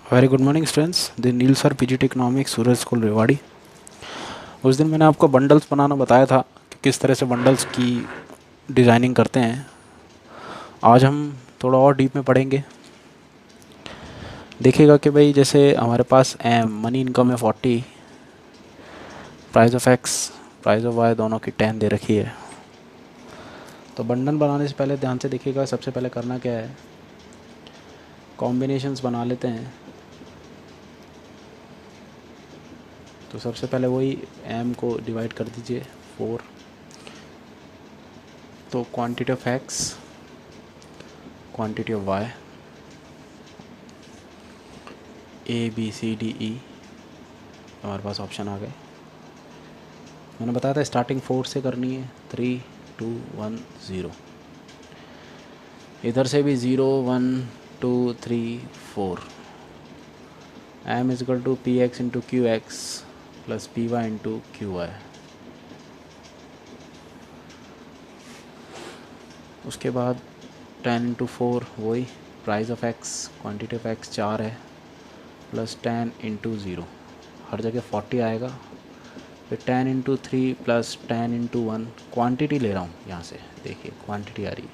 Very good morning students, the Neel sir PGT economics Suraj school Rewari. उस दिन मैंने आपको बंडल्स बनाना बताया था कि किस तरह से बंडल्स की डिज़ाइनिंग करते हैं। आज हम थोड़ा और डीप में पढ़ेंगे। देखिएगा कि भाई जैसे हमारे पास एम मनी इनकम है 40, price of X price of Y दोनों की 10 दे रखी है। तो बंडल बनाने से पहले ध्यान से देखिएगा, सबसे पहले करना क्या है, कॉम्बिनेशंस बना लेते हैं। तो सबसे पहले वही एम को डिवाइड कर दीजिए 4। तो quantity of X, quantity of Y, A B C D E हमारे पास ऑप्शन आ गए। मैंने बताया था स्टार्टिंग 4 से करनी है, 3 2 1 0। इधर से भी 0 1 2 3 4। M is equal to P X into Q X plus P Y into Q Y. उसके बाद 10 इंटू 4 वही price of X, quantity of X 4 है, प्लस 10 इंटू 0, हर जगह 40 आएगा। फिर 10 इंटू 3 प्लस 10 इंटू 1, क्वान्टिटी ले रहा हूँ यहाँ से, देखिए क्वांटिटी आ रही है,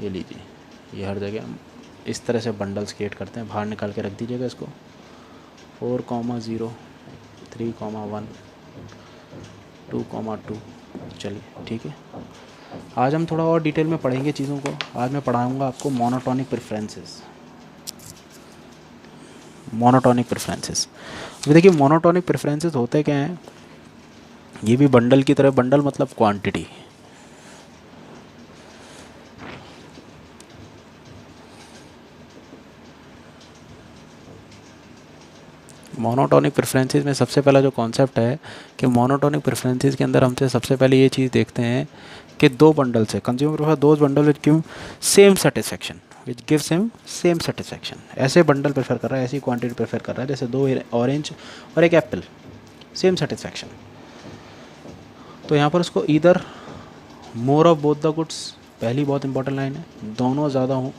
ये लीजिए। ये हर जगह हम इस तरह से बंडल्स क्रिएट करते हैं। बाहर निकाल के रख दीजिएगा इसको। 4,0 3,1 2,2। चलिए ठीक है। आज हम थोड़ा और डिटेल में पढ़ेंगे चीज़ों को। आज मैं पढ़ाऊँगा आपको मोनोटोनिक प्रेफरेंसेस। मोनोटोनिक प्रेफरेंसेस, अभी देखिए मोनोटोनिक प्रेफरेंसेस होते क्या हैं। ये भी बंडल की तरह, बंडल मतलब क्वांटिटी। मोनोटोनिक प्रेफरेंसेस में सबसे पहला जो कॉन्सेप्ट है कि मोनोटोनिक प्रेफरेंसेस के अंदर हमसे सबसे पहले ये चीज़ देखते हैं कि दो बंडल्स है, consumer prefer those bundle which give same satisfaction, which gives him same satisfaction. ऐसे बंडल प्रेफर कर रहा है, ऐसी क्वांटिटी प्रेफर कर रहा है, जैसे 2 ऑरेंज और एक एप्पल, सेम सेटिस्फेक्शन। तो यहाँ पर उसको either more of both the goods, पहली बहुत इंपॉर्टेंट लाइन है, दोनों ज़्यादा हों।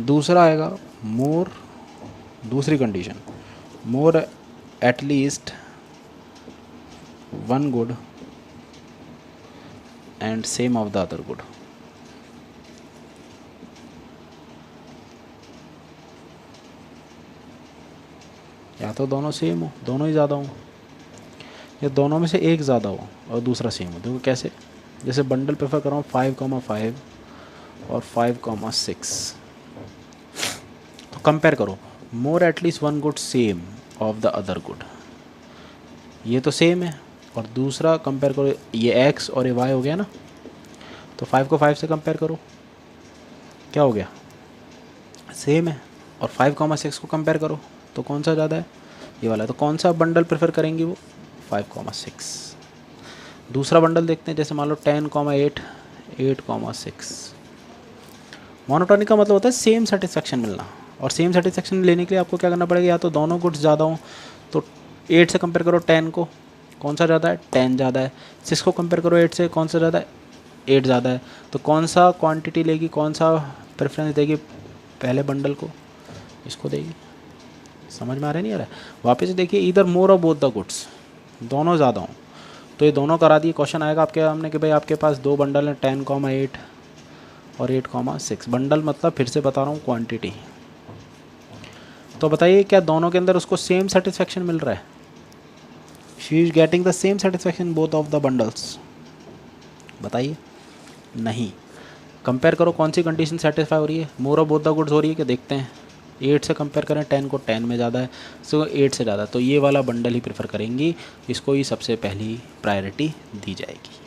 दूसरा आएगा मोर, दूसरी condition, more at least one good and same of the other good. या तो दोनों सेम हो, दोनों ही ज़्यादा हो, या दोनों में से एक ज़्यादा हो और दूसरा सेम हो। देखो कैसे, जैसे बंडल प्रेफर कर रहा हूँ 5,5 और 5,6। तो कंपेयर करो, more at least one good same of the other good, ये तो सेम है। और दूसरा कंपेयर करो, ये x और ये y हो गया ना। तो 5 को 5 से कंपेयर करो, क्या हो गया, सेम है। और 5,6 को कंपेयर करो तो कौन सा ज़्यादा है, ये वाला। तो कौन सा बंडल प्रेफर करेंगे वो, 5,6। दूसरा बंडल देखते हैं, जैसे मान लो 10,8 8,6। मोनोटोनिक का मतलब होता है सेम सेटिस्फेक्शन मिलना। और सेम सेटिस्फेक्शन लेने के लिए आपको क्या करना पड़ेगा, या तो दोनों गुड्स ज़्यादा हों, तो 8 से कंपेयर करो 10 को, कौन सा ज़्यादा है, 10 ज़्यादा है। 6 को कंपेयर करो 8 से, कौन सा ज़्यादा है, 8 ज़्यादा है। तो कौन सा क्वांटिटी लेगी, कौन सा प्रेफरेंस देगी, पहले बंडल को, इसको देगी। समझ में आ रहा है नहीं आ रहा है। वापस देखिए, इधर more of both the goods, दोनों ज़्यादा हों, तो ये दोनों करा दिए। क्वेश्चन आएगा आपके सामने कि भाई आपके पास दो बंडल हैं, 10,8 और 8,6। बंडल मतलब फिर से बता रहा हूँ क्वांटिटी। तो बताइए क्या दोनों के अंदर उसको सेम सेटिस्फेक्शन मिल रहा है, she is getting the same satisfaction both of the bundles, बताइए नहीं। कंपेयर करो कौन सी कंडीशन सेटिस्फाई हो रही है, मोर ऑफ बोथ द गुड्स हो रही है कि देखते हैं। 8 से कंपेयर करें 10 को, 10 में ज़्यादा है, सो 8 से ज़्यादा, तो ये वाला बंडल ही प्रेफर करेंगी, इसको ही सबसे पहली प्रायोरिटी दी जाएगी।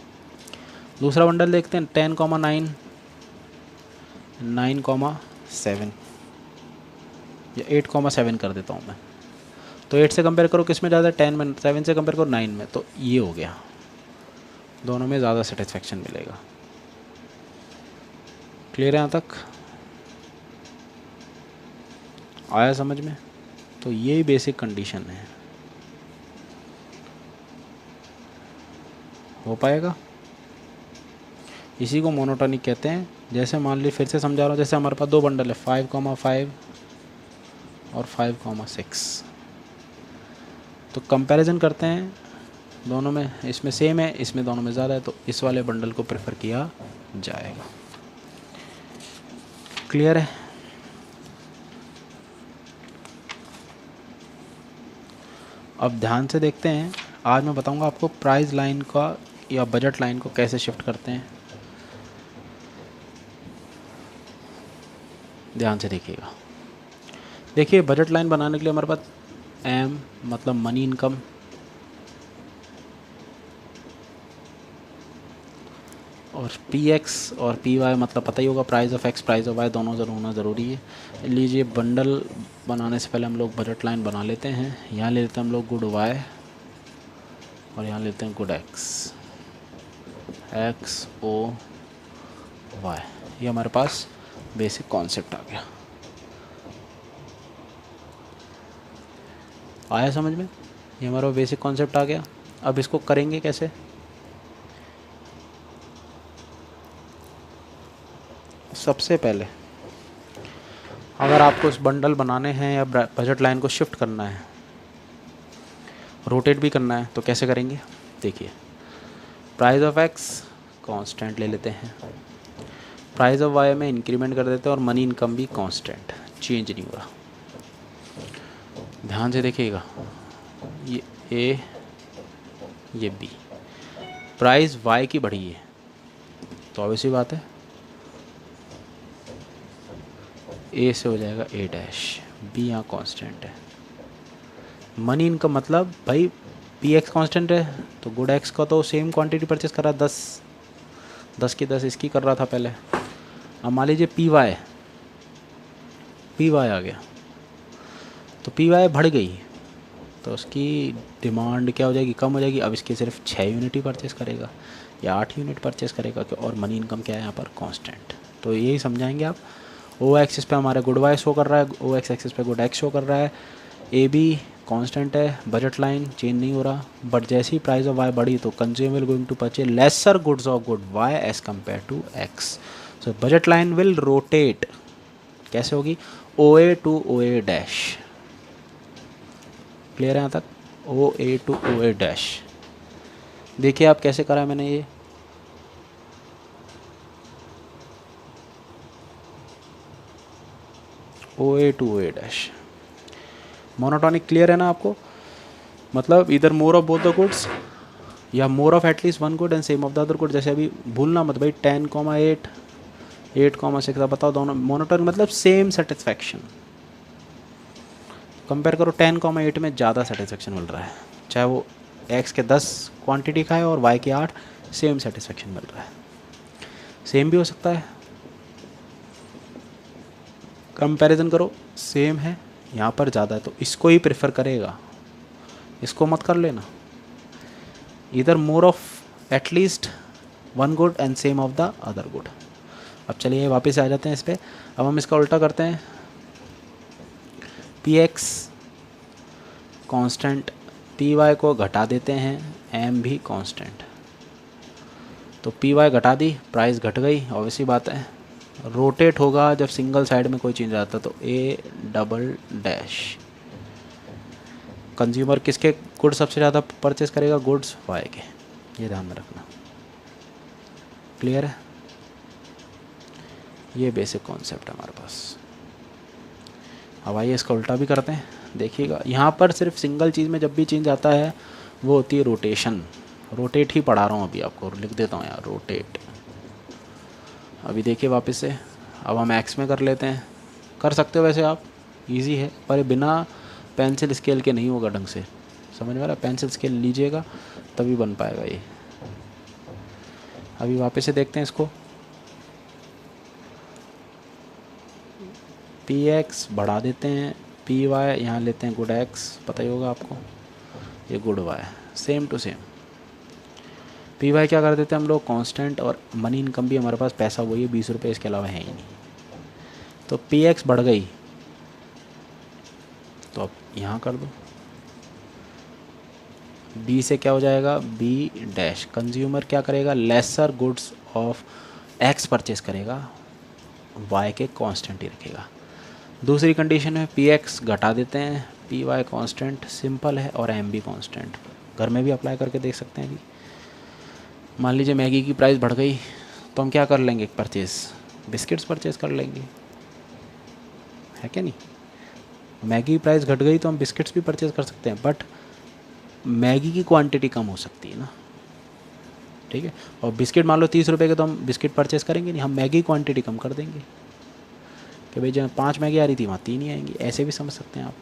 दूसरा बंडल देखते हैं, 10,9 9,7 या 8,7 कर देता हूँ मैं। तो 8 से कंपेयर करो किस में ज़्यादा है, 10 में। 7 से कंपेयर करो 9 में, तो ये हो गया, दोनों में ज़्यादा सेटिस्फेक्शन मिलेगा। क्लियर है यहाँ तक, आया समझ में। तो ये बेसिक कंडीशन है, हो पाएगा। इसी को मोनोटॉनिक कहते हैं। जैसे मान ली, फिर से समझा रहा हूँ, जैसे हमारे पास दो बंडल है 5,5 और 5,6, तो कंपैरिजन करते हैं दोनों में, इसमें सेम है, इसमें दोनों में ज़्यादा है, तो इस वाले बंडल को प्रेफर किया जाएगा। क्लियर है? अब ध्यान से देखते हैं, आज मैं बताऊंगा आपको प्राइस लाइन का या बजट लाइन को कैसे शिफ्ट करते हैं। ध्यान से देखिएगा। देखिए, बजट लाइन बनाने के लिए हमारे पास एम मतलब मनी इनकम, और पी एक्स और पी वाई मतलब पता ही होगा, price of X price of Y दोनों होना ज़रूरी है। लीजिए, बंडल बनाने से पहले हम लोग बजट लाइन बना लेते हैं। यहाँ ले लेते हैं हम लोग गुड वाई और यहाँ लेते हैं good X, X O Y. ये हमारे पास बेसिक कॉन्सेप्ट आ गया। आया समझ में? ये हमारा बेसिक कॉन्सेप्ट आ गया। अब इसको करेंगे कैसे? सबसे पहले अगर आपको इस बंडल बनाने हैं या बजट लाइन को शिफ्ट करना है, रोटेट भी करना है, तो कैसे करेंगे? देखिए, प्राइस ऑफ एक्स कांस्टेंट ले लेते हैं, प्राइस ऑफ वाई में इंक्रीमेंट कर देते हैं, और मनी इनकम भी कांस्टेंट, चेंज नहीं हुआ। ध्यान से देखिएगा, ये ए ये बी, प्राइस वाई की बढ़ी है तो ऑब्वियसली बात है ए से हो जाएगा ए डैश, बी यहाँ कांस्टेंट है। मनी इनकम मतलब भाई पी एक्स कॉन्स्टेंट है तो गुड एक्स का तो सेम क्वांटिटी परचेस कर रहा है, 10 की 10 इसकी कर रहा था पहले। अब मान लीजिए पी वाई आ गया, तो पी वाई बढ़ गई तो उसकी डिमांड क्या हो जाएगी? कम हो जाएगी। अब इसके सिर्फ 6 यूनिट ही परचेस करेगा या 8 यूनिट परचेस करेगा, और मनी इनकम क्या है यहाँ पर? कांस्टेंट। तो यही समझाएंगे आप। ओ एक्सिस पे हमारे गुड वाई शो कर रहा है, ओ एक्स एक्सिस पे गुड एक्स शो कर रहा है, ए बी कांस्टेंट है, बजट लाइन चेंज नहीं हो रहा। बट जैसे ही प्राइस ऑफ वाई बढ़ी तो consumer going to purchase lesser goods of good Y as compare to X. So budget line will rotate. कैसे होगी? O A to O A dash. Clear है यहाँ तक? O A to O A dash. देखिए आप कैसे करा है मैंने ये। O A to O A dash monotonic. Clear है ना आपको? मतलब इधर more of both the goods या more of at least one good and same of the other good. जैसे अभी भूलना मत भाई, 10,8 8,6 बताओ, दोनों मोनोटॉनिक मतलब सेम सेटिस्फैक्शन। कंपेयर करो, 10,8 में ज़्यादा सेटिस्फैक्शन मिल रहा है, चाहे वो एक्स के 10 क्वांटिटी का है और वाई के 8, सेम सेटिस्फैक्शन मिल रहा है। सेम भी हो सकता है, कंपैरिजन करो, सेम है, यहाँ पर ज़्यादा है तो इसको ही प्रेफर करेगा, इसको मत कर लेना। इधर more of at least one good and same of the other good. अब चलिए वापस आ जाते हैं इस पर। अब हम इसका उल्टा करते हैं। P X constant, P Y को घटा देते हैं, एम भी कॉन्स्टेंट। तो पी वाई घटा दी, प्राइस घट गई, ऑब्वियसली बात है। रोटेट होगा जब सिंगल साइड में कोई चेंज आता तो ए डबल डैश। कंज्यूमर किसके गुड्स सबसे ज़्यादा परचेस करेगा? गुड्स वाई के, ये ध्यान में रखना। क्लियर है? ये बेसिक कॉन्सेप्ट है हमारे पास। अब आइए इसका उल्टा भी करते हैं। देखिएगा, यहाँ पर सिर्फ सिंगल चीज़ में जब भी चेंज आता है वो होती है रोटेशन। रोटेट ही पढ़ा रहा हूँ अभी आपको, लिख देता हूँ यार, रोटेट। अभी देखिए वापस से, अब हम एक्स में कर लेते हैं। कर सकते हो वैसे आप, इजी है, पर बिना पेंसिल स्केल के नहीं होगा ढंग से, समझ में आ रहा है? पेंसिल स्केल लीजिएगा तभी बन पाएगा ये। अभी वापस से देखते हैं इसको। पी एक्स बढ़ा देते हैं, पी वाई यहाँ लेते हैं गुड एक्स, पता ही होगा आपको, ये good Y, same to same. P Y क्या कर देते हैं हम लोग? कांस्टेंट, और मनी इनकम भी हमारे पास पैसा वही है, 20 रुपये, इसके अलावा है ही नहीं। तो पी एक्स बढ़ गई तो अब यहाँ कर दो, बी से क्या हो जाएगा? B dash. कंज्यूमर क्या करेगा? Lesser goods of X purchase करेगा, वाई के कांस्टेंट ही रखेगा। दूसरी कंडीशन में पी एक्स घटा देते हैं, पी वाई कॉन्स्टेंट सिंपल है और एम भी कॉन्स्टेंट। घर में भी अप्लाई करके देख सकते हैं कि मान लीजिए मैगी की प्राइस बढ़ गई तो हम क्या कर लेंगे, परचेस बिस्किट्स परचेस कर लेंगे, है क्या नहीं। मैगी की प्राइस घट गई तो हम बिस्किट्स भी परचेस कर सकते हैं, बट मैगी की क्वांटिटी कम हो सकती है ना, ठीक है। और बिस्किट मान लो 30 रुपये के तो हम बिस्किट परचेस करेंगे नहीं, हम मैगी क्वांटिटी कम कर देंगे कि भाई जहाँ 5 मैगी आ रही थी वहाँ 3 ही आएंगी, ऐसे भी समझ सकते हैं आप।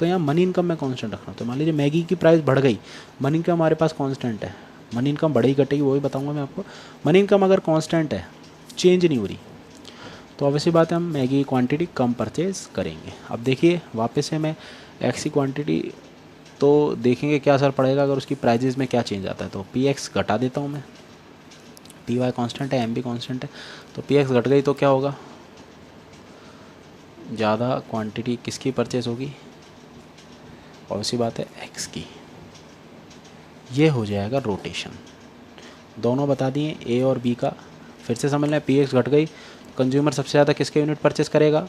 तो यहाँ मनी इनकम में कांस्टेंट रखना। तो मान लीजिए मैगी की प्राइस बढ़ गई, मनी इनकम हमारे पास कांस्टेंट है, मनी इनकम बढ़ेगी घटेगी वो भी बताऊँगा मैं आपको। मनी इनकम अगर कांस्टेंट है, चेंज नहीं हो रही, तो ऑब्वियसली बात है हम मैगी की क्वांटिटी कम परचेज करेंगे। अब देखिए वापस से मैं एक्स की क्वांटिटी तो देखेंगे क्या असर पड़ेगा अगर उसकी प्राइजेज़ में क्या चेंज आता है। तो पी एक्स घटा देता हूँ मैं, पी वाई कॉन्स्टेंट है, एम भी कॉन्स्टेंट है, तो पी एक्स घट गई तो क्या होगा, ज़्यादा क्वांटिटी किसकी परचेज होगी, ऑब्वियसली बात है एक्स की। ये हो जाएगा रोटेशन। दोनों बता दिए ए और बी का, फिर से समझ लें। पी एक्स घट गई, कंज्यूमर सबसे ज़्यादा किसके यूनिट परचेस करेगा,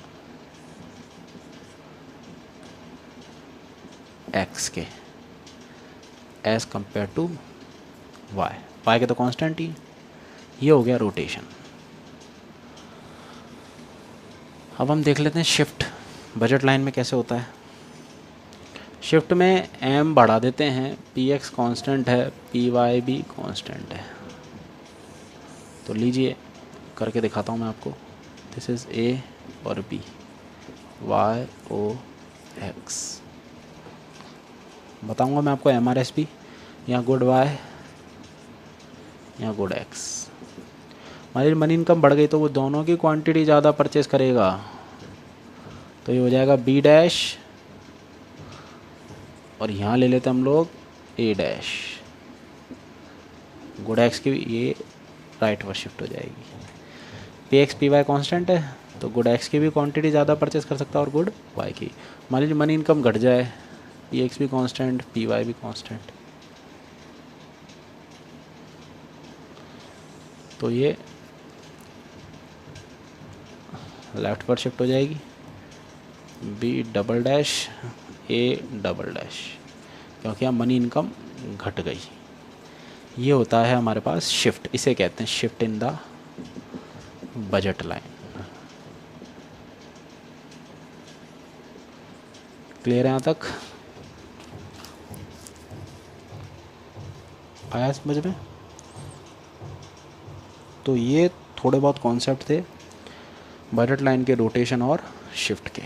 एक्स के, as compare to Y, Y के तो कांस्टेंट ही। ये हो गया रोटेशन। अब हम देख लेते हैं शिफ्ट बजट लाइन में कैसे होता है। शिफ्ट में एम बढ़ा देते हैं, पी एक्स कॉन्स्टेंट है, पी वाई भी कॉन्स्टेंट है। तो लीजिए करके दिखाता हूँ मैं आपको। दिस इज़ ए और बी, वाई ओ एक्स। बताऊँगा मैं आपको एम आर एस भी, यहाँ गुड वाई, यहाँ गुड एक्स। मान लीजिए मनी इनकम बढ़ गई तो वो दोनों की क्वांटिटी ज़्यादा परचेस करेगा, तो ये हो जाएगा बी डैश, और यहाँ ले लेते हम लोग ए डैश। गुड एक्स की ये राइट पर शिफ्ट हो जाएगी। P X P Y constant है तो गुड एक्स की भी क्वांटिटी ज़्यादा परचेस कर सकता है और गुड वाई की। मान लीजिए मनी इनकम घट जाए, पी एक्स भी कांस्टेंट, पी वाई भी कांस्टेंट, तो ये लेफ्ट पर शिफ्ट हो जाएगी, B double dash A double dash, क्योंकि यहाँ मनी इनकम घट गई। ये होता है हमारे पास शिफ्ट, इसे कहते हैं shift in the budget line. Clear है यहाँ तक, आया समझ में। तो ये थोड़े बहुत कॉन्सेप्ट थे बजट लाइन के रोटेशन और शिफ्ट के।